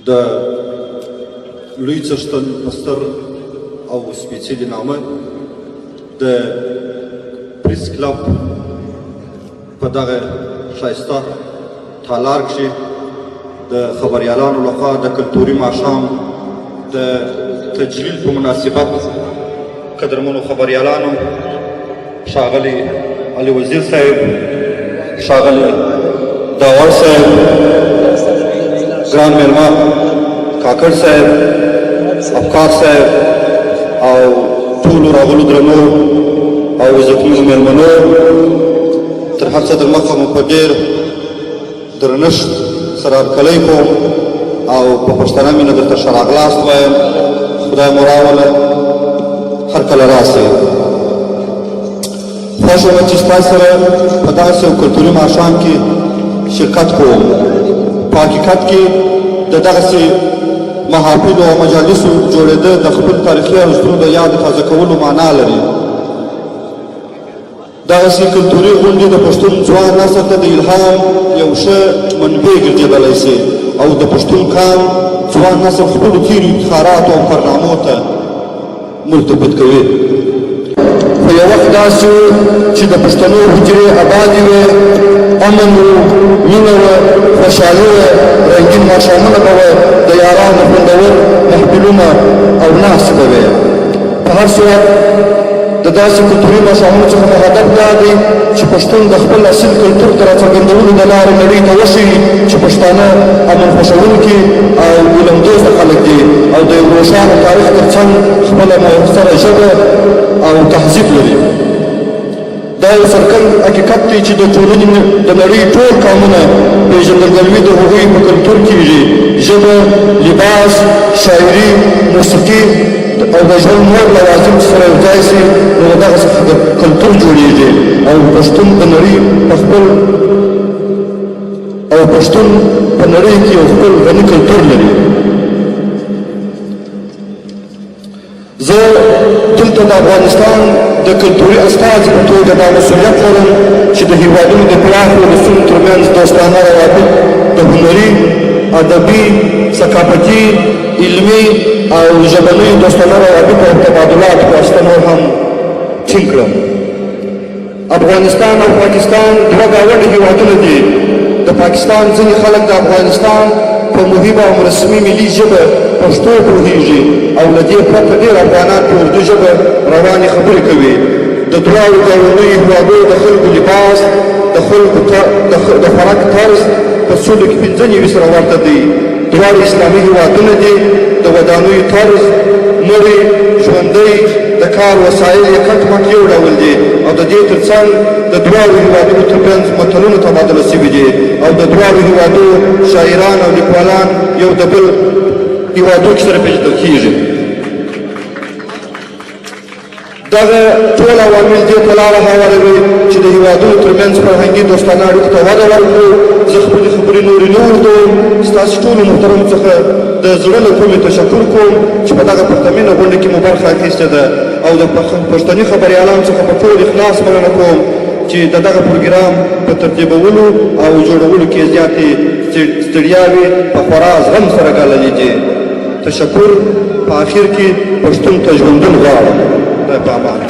د لوی څښتن په ستر او سپېڅلي نامه د پریس کلب په دغه ښایسته تالار کښې د خبریالانو لخوا د کلتوري ماښام د تجلیل په مناسبت قدرمنو خبریالانو ښاغلی علي وزیر صاحب، ښاغلی داور صاحب، ګران میلمه کاکړ صاحب، افکار صاحب او ټولو راغلو درنو او عزتمنو میلمنو، تر هر څه در مخه مو په ډېر درنښت سره هرکلی کوم او په پښتنه مینه درته ښه راغلاست وایم. خدای مو راوله، هرکله راسئ. خوښ یم چې ستاسو سره په داسې یو کلتوري ماښام کې شرکت کوم. په حقیقت کې د دغسې محافلو او مجالسو جوړېده د خپل تاریخي ارزښتونو د یاد تازه کولو معنا لري. دغسې کلتوري غونډې د پښتون ځوان نسل ته د الهام یو ښه منبع ګرځېدلی شي او د پښتون قام ځوان نسل خپلو تېرو افتخاراتو او کارنامو ته مرتبط کوي. خو یو وخت داسې و چې د پښتنو حجرې ابادې وې، امن و، مینه وه، خوشحالي وه، رنګین ماښامونه به وه، د یارانو خوندور محفلونه او ناستې به وې. په هر صورت د داسې کلتوري ماښامونو څخه مو هدف دا دی چې پښتون د خپل اصیل کلتور د راڅرګندولو د لارې نړۍ ته وښیي چې پښتانه امن خوښوونکي او علمدوسته خلک دي او د یو روښانه تاریخ تر څنګ خپله مؤثره ژبه او تهذیب لري. دا یو څرګند حقیقت دی چې د ټولنې د نړۍ ټول قومونه پېژندګلوي د هغوی په کلتور کېږي. ژبه، لباس، شاعري، موسیقي او د ژوند نور لوازم چې سره یوځای شي نو د دغه څخه کلتور جوړېږي او پښتون په نړۍ کې یو خپل غني کلتور لري. زه دلته د افغانستان د کلتوري استازي په توګه دا مسؤلیت لرم چې د هېوادونو د پراخو ولسونو ترمنځ دوستانه روابط د هنري، ادبي، ثقافتي، علمي او ژبنیو دوستانه روابطو او تبادلاتو په واسطه نور هم ټینګ کړم. افغانستان او پاکستان دوه ګاونډي هېوادونه دي. د پاکستان ځینې خلک د افغانستان په مهمه او رسمي ملي ژبه پښتو پوهېږي او له دې پرته ډېر افغانان په اردو ژبه روانې خبرې کوي. د دواړو ګاونډیو هېوادونو د خلکو لباس، د خلکو د خوراک طرز په څلو کې 95 سره ورته دی. دواړه اسلامي هېوادونه دي. د ودانیو طرز، مړی، ژوندی، د کار وسایل یې کټ مټ یو ډول دي او د دې تر څنګ د دواړو هېوادونو ترمنځ متلونه تبادله شوي دي او د دواړو هېوادونو شاعران او لیکوالان یو د بل هېوادونو کې سره پېژندل کېږي. دغه ټول عوامل دې ته لاره هواروي چې د هېوادونو ترمنځ فرهنګي دوستانه اړیکو ته وده ورکړو. زه خپلې خبرې نورې نه اوږدوم. ستاسو ټولو محترمو څخه د زړه له کومې تشکر کوم چې په دغه پرتمینه غونډه کې مو برخه اخیستې ده او د پښتني خبریالانو څخه په ټول اخلاص مننه کوم چې د دغه پروګرام په ترتیبولو او جوړولو کې زیاتې ستړیاوې په خورا زغم سره ګاللې دي. تشکر. په آخر کې پښتون ته ژوندون غواړم. په امان.